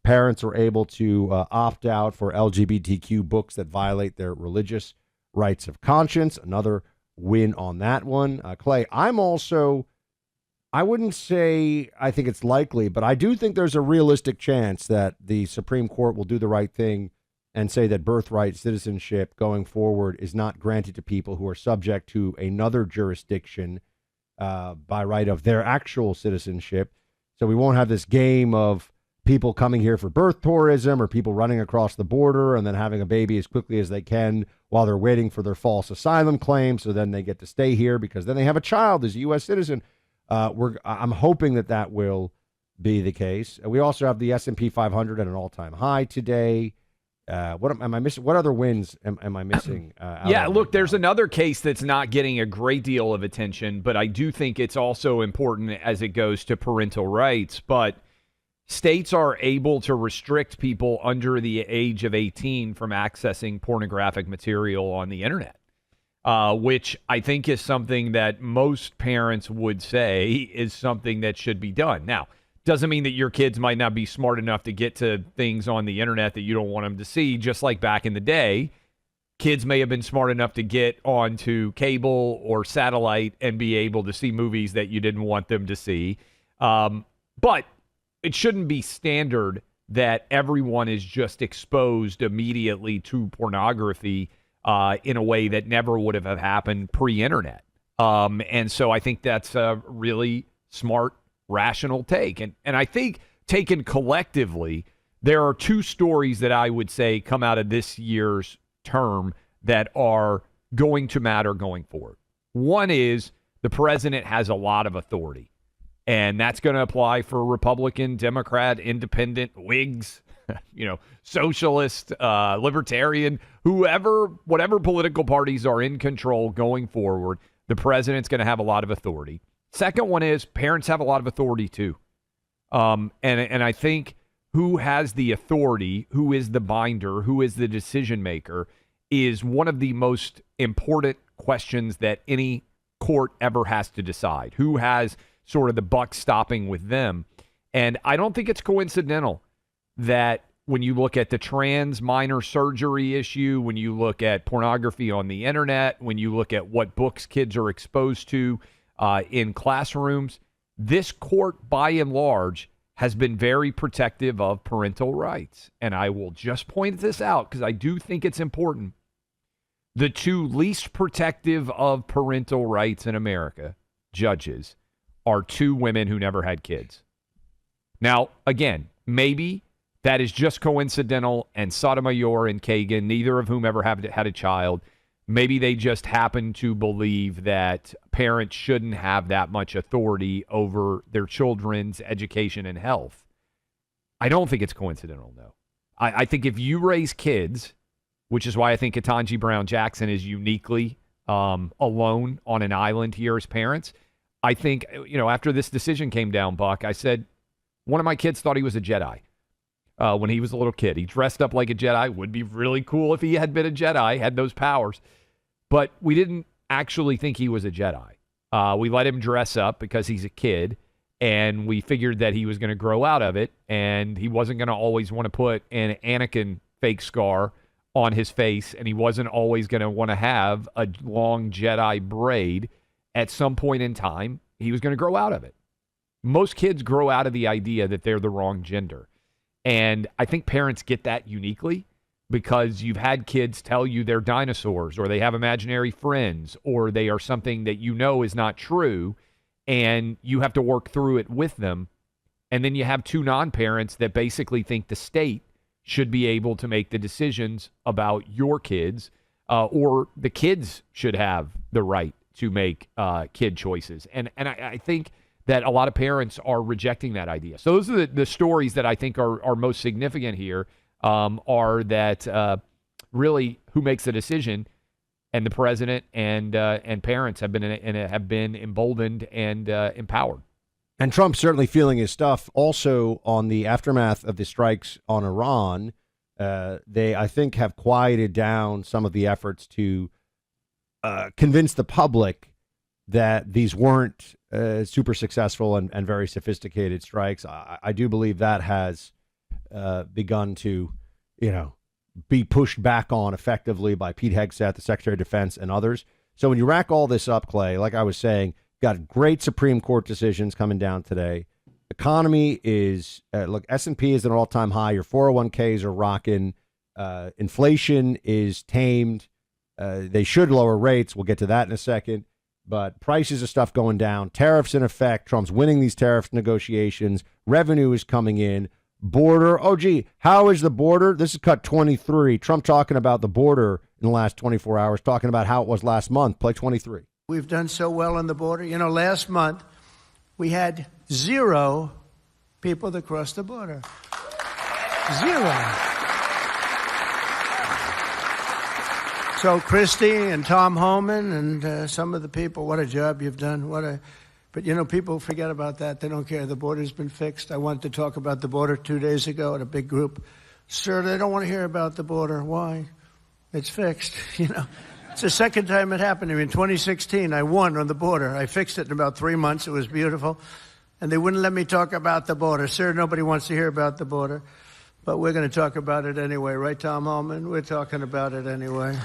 parents are able to opt out for LGBTQ books that violate their religious rights of conscience. Another win on that one. Clay, I wouldn't say I think it's likely, but I do think there's a realistic chance that the Supreme Court will do the right thing and say that birthright citizenship going forward is not granted to people who are subject to another jurisdiction by right of their actual citizenship. So we won't have this game of people coming here for birth tourism or people running across the border and then having a baby as quickly as they can while they're waiting for their false asylum claim. So then they get to stay here because then they have a child as a U.S. citizen. I'm hoping that will be the case. We also have the S&P 500 at an all-time high today. What am I missing? What other wins am I missing? Look, there's another case that's not getting a great deal of attention, but I do think it's also important as it goes to parental rights. But states are able to restrict people under the age of 18 from accessing pornographic material on the internet, which I think is something that most parents would say is something that should be done. Now, doesn't mean that your kids might not be smart enough to get to things on the internet that you don't want them to see. Just like back in the day, kids may have been smart enough to get onto cable or satellite and be able to see movies that you didn't want them to see. But it shouldn't be standard that everyone is just exposed immediately to pornography in a way that never would have happened pre-internet. And so I think that's a really smart, rational take. And I think taken collectively, there are two stories that I would say come out of this year's term that are going to matter going forward. One is the president has a lot of authority, and that's going to apply for Republican, Democrat, Independent, Whigs, socialist, libertarian, whatever political parties are in control going forward. The president's going to have a lot of authority. Second one is parents have a lot of authority too. And I think who has the authority, who is the binder, who is the decision maker is one of the most important questions that any court ever has to decide. Who has sort of the buck stopping with them? And I don't think it's coincidental that when you look at the trans minor surgery issue, when you look at pornography on the internet, when you look at what books kids are exposed to in classrooms, this court, by and large, has been very protective of parental rights. And I will just point this out because I do think it's important. The two least protective of parental rights in America, judges, are two women who never had kids. Now, again, maybe that is just coincidental, and Sotomayor and Kagan, neither of whom ever had a child, maybe they just happen to believe that parents shouldn't have that much authority over their children's education and health. I don't think it's coincidental, though. I think if you raise kids, which is why I think Ketanji Brown Jackson is uniquely alone on an island here as parents, I think, after this decision came down, Buck, I said, one of my kids thought he was a Jedi. When he was a little kid. He dressed up like a Jedi. Would be really cool if he had been a Jedi, had those powers. But we didn't actually think he was a Jedi. We let him dress up because he's a kid, and we figured that he was going to grow out of it, and he wasn't going to always want to put an Anakin fake scar on his face, and he wasn't always going to want to have a long Jedi braid. At some point in time, he was going to grow out of it. Most kids grow out of the idea that they're the wrong gender. And I think parents get that uniquely because you've had kids tell you they're dinosaurs or they have imaginary friends or they are something that is not true, and you have to work through it with them. And then you have two non-parents that basically think the state should be able to make the decisions about your kids, or the kids should have the right to make kid choices. And I think that a lot of parents are rejecting that idea. So those are the stories that I think are most significant here, are that really who makes the decision, and the president and parents have been emboldened and empowered. And Trump's certainly feeling his stuff. Also, on the aftermath of the strikes on Iran, they, I think, have quieted down some of the efforts to convince the public that these weren't super successful and very sophisticated strikes. I do believe that has begun to, be pushed back on effectively by Pete Hegseth, the Secretary of Defense, and others. So when you rack all this up, Clay, like I was saying, got great Supreme Court decisions coming down today. Economy is, look, S&P is at an all-time high. Your 401ks are rocking. Inflation is tamed. They should lower rates. We'll get to that in a second. But prices of stuff going down. Tariffs in effect. Trump's winning these tariff negotiations. Revenue is coming in. Border. Oh, gee, how is the border? This is cut 23. Trump talking about the border in the last 24 hours, talking about how it was last month. Play 23. We've done so well on the border. Last month we had 0 people that crossed the border. 0. So Christie and Tom Homan and some of the people, what a job you've done. But people forget about that. They don't care. The border's been fixed. I wanted to talk about the border 2 days ago at a big group. Sir, they don't want to hear about the border. Why? It's fixed. It's the second time it happened to me. In 2016, I won on the border. I fixed it in about 3 months. It was beautiful. And they wouldn't let me talk about the border. Sir, nobody wants to hear about the border. But we're going to talk about it anyway. Right, Tom Homan? We're talking about it anyway.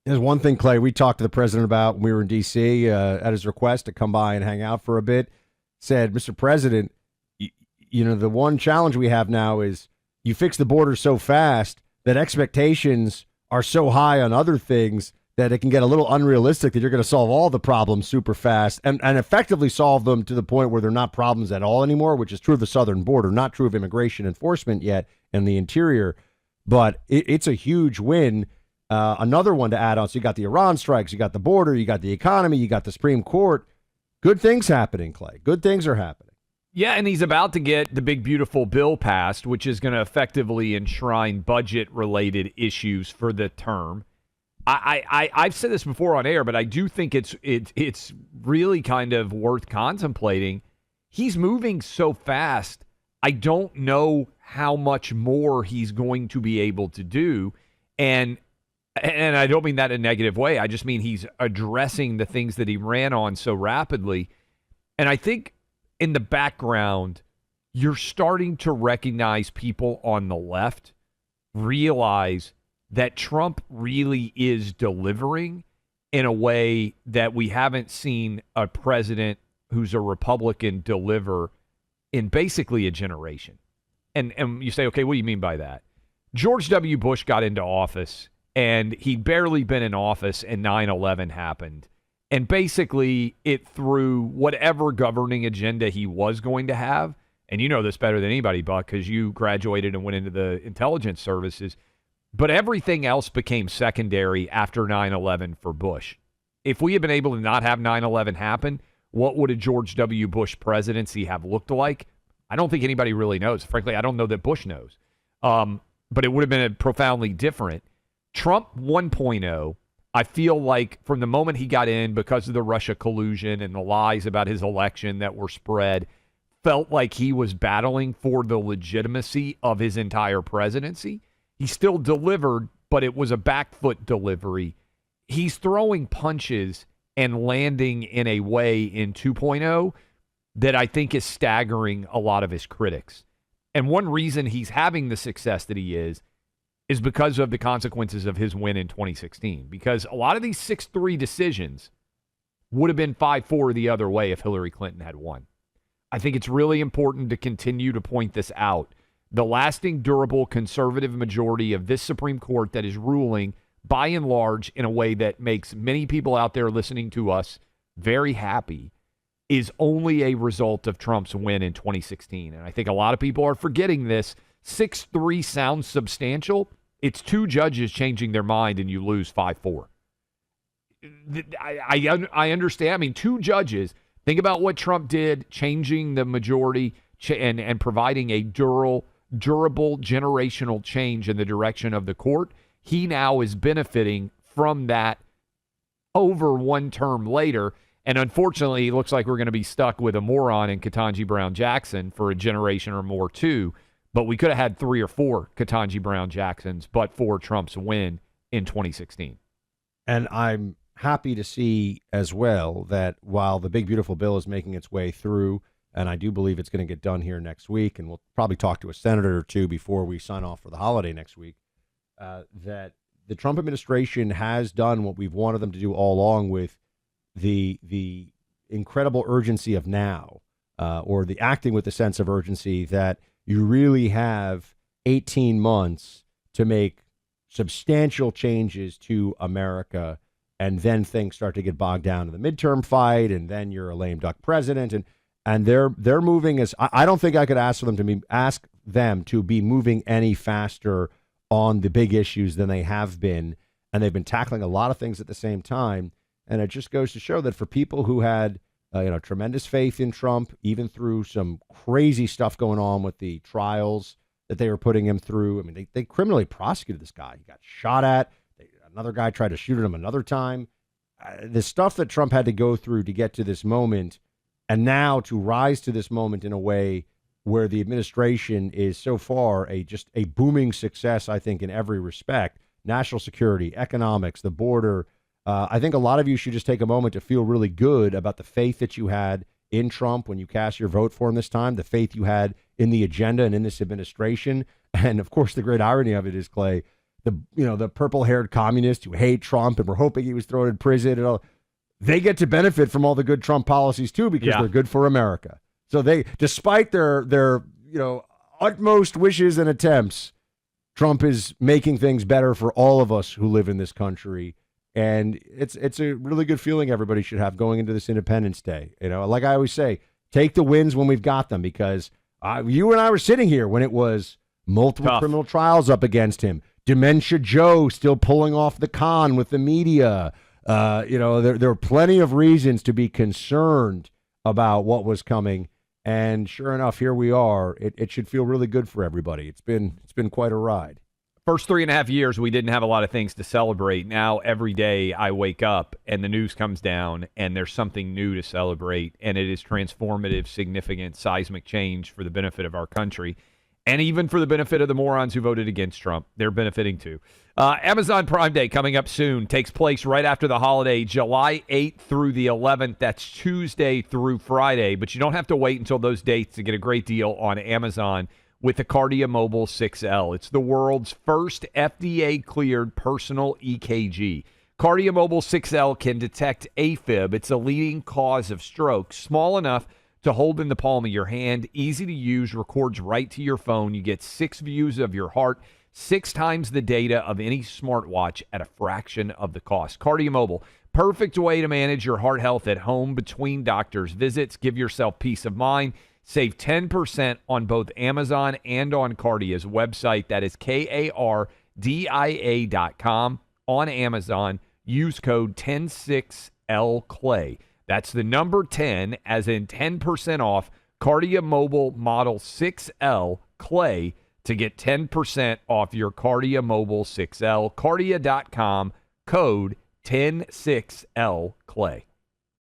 There's one thing, Clay, we talked to the president about when we were in D.C. At his request to come by and hang out for a bit. Said, Mr. President, the one challenge we have now is you fix the border so fast that expectations are so high on other things that it can get a little unrealistic that you're going to solve all the problems super fast and effectively solve them to the point where they're not problems at all anymore, which is true of the southern border, not true of immigration enforcement yet in the interior. But it's a huge win. Another one to add on. So you got the Iran strikes, you got the border, you got the economy, you got the Supreme Court. Good things happening, Clay. Good things are happening. Yeah, and he's about to get the big, beautiful bill passed, which is going to effectively enshrine budget-related issues for the term. I've said this before on air, but I do think it's really kind of worth contemplating. He's moving so fast, I don't know how much more he's going to be able to do. And I don't mean that in a negative way. I just mean he's addressing the things that he ran on so rapidly. And I think in the background, you're starting to recognize people on the left realize that Trump really is delivering in a way that we haven't seen a president who's a Republican deliver in basically a generation. And you say, okay, what do you mean by that? George W. Bush got into office, and he'd barely been in office, and 9/11 happened. And basically, it threw whatever governing agenda he was going to have, and you know this better than anybody, Buck, because you graduated and went into the intelligence services, but everything else became secondary after 9/11 for Bush. If we had been able to not have 9/11 happen, what would a George W. Bush presidency have looked like? I don't think anybody really knows. Frankly, I don't know that Bush knows. But it would have been profoundly different. Trump 1.0, I feel like from the moment he got in, because of the Russia collusion and the lies about his election that were spread, felt like he was battling for the legitimacy of his entire presidency. He still delivered, but it was a back foot delivery. He's throwing punches and landing in a way in 2.0 that I think is staggering a lot of his critics. And one reason he's having the success that he is because of the consequences of his win in 2016. Because a lot of these 6-3 decisions would have been 5-4 the other way if Hillary Clinton had won. I think it's really important to continue to point this out. The lasting, durable, conservative majority of this Supreme Court that is ruling, by and large, in a way that makes many people out there listening to us very happy, is only a result of Trump's win in 2016. And I think a lot of people are forgetting this. 6-3 sounds substantial. It's 2 judges changing their mind and you lose 5-4. I understand. I mean, 2 judges. Think about what Trump did, changing the majority and providing a durable generational change in the direction of the court. He now is benefiting from that over one term later. And unfortunately, it looks like we're going to be stuck with a moron in Ketanji Brown Jackson for a generation or more, too. But we could have had 3 or 4 Ketanji Brown Jacksons, but for Trump's win in 2016. And I'm happy to see as well that while the big, beautiful bill is making its way through, and I do believe it's going to get done here next week, and we'll probably talk to a senator or two before we sign off for the holiday next week, that the Trump administration has done what we've wanted them to do all along with the incredible urgency of now, or the acting with the sense of urgency that you really have 18 months to make substantial changes to America, and then things start to get bogged down in the midterm fight, and then you're a lame duck president, and they're moving as I don't think I could ask them to be moving any faster on the big issues than they have been, and they've been tackling a lot of things at the same time, and it just goes to show that for people who had tremendous faith in Trump, even through some crazy stuff going on with the trials that they were putting him through. I mean, they criminally prosecuted this guy. He got shot at. Another guy tried to shoot at him another time. The stuff that Trump had to go through to get to this moment, and now to rise to this moment in a way where the administration is so far just a booming success, I think, in every respect. National security, economics, the border. I think a lot of you should just take a moment to feel really good about the faith that you had in Trump when you cast your vote for him this time, the faith you had in the agenda and in this administration. And of course, the great irony of it is, Clay, the purple-haired communists who hate Trump and were hoping he was thrown in prison and all, they get to benefit from all the good Trump policies too, because they're good for America. So they, despite their utmost wishes and attempts, Trump is making things better for all of us who live in this country. And it's a really good feeling everybody should have going into this Independence Day. Like I always say, take the wins when we've got them, because you and I were sitting here when it was multiple criminal trials up against him. Dementia Joe still pulling off the con with the media. There are plenty of reasons to be concerned about what was coming. And sure enough, here we are. It should feel really good for everybody. It's been quite a ride. First 3.5 years, we didn't have a lot of things to celebrate. Now, every day I wake up and the news comes down and there's something new to celebrate. And it is transformative, significant, seismic change for the benefit of our country. And even for the benefit of the morons who voted against Trump. They're benefiting too. Amazon Prime Day coming up soon. Takes place right after the holiday, July 8th through the 11th. That's Tuesday through Friday. But you don't have to wait until those dates to get a great deal on Amazon with the Cardia Mobile 6L. It's the world's first FDA-cleared personal EKG. Cardia Mobile 6L can detect AFib. It's a leading cause of stroke. Small enough to hold in the palm of your hand, easy to use, records right to your phone. You get 6 views of your heart, 6 times the data of any smartwatch at a fraction of the cost. Cardia Mobile, perfect way to manage your heart health at home between doctor's visits. Give yourself peace of mind. Save 10% on both Amazon and on Cardia's website. That is KARDIA.com. On Amazon, use code 106LCLAY. That's the number 10, as in 10% off Cardia Mobile Model 6L Clay to get 10% off your Cardia Mobile 6L. Cardia.com, code 106L Clay.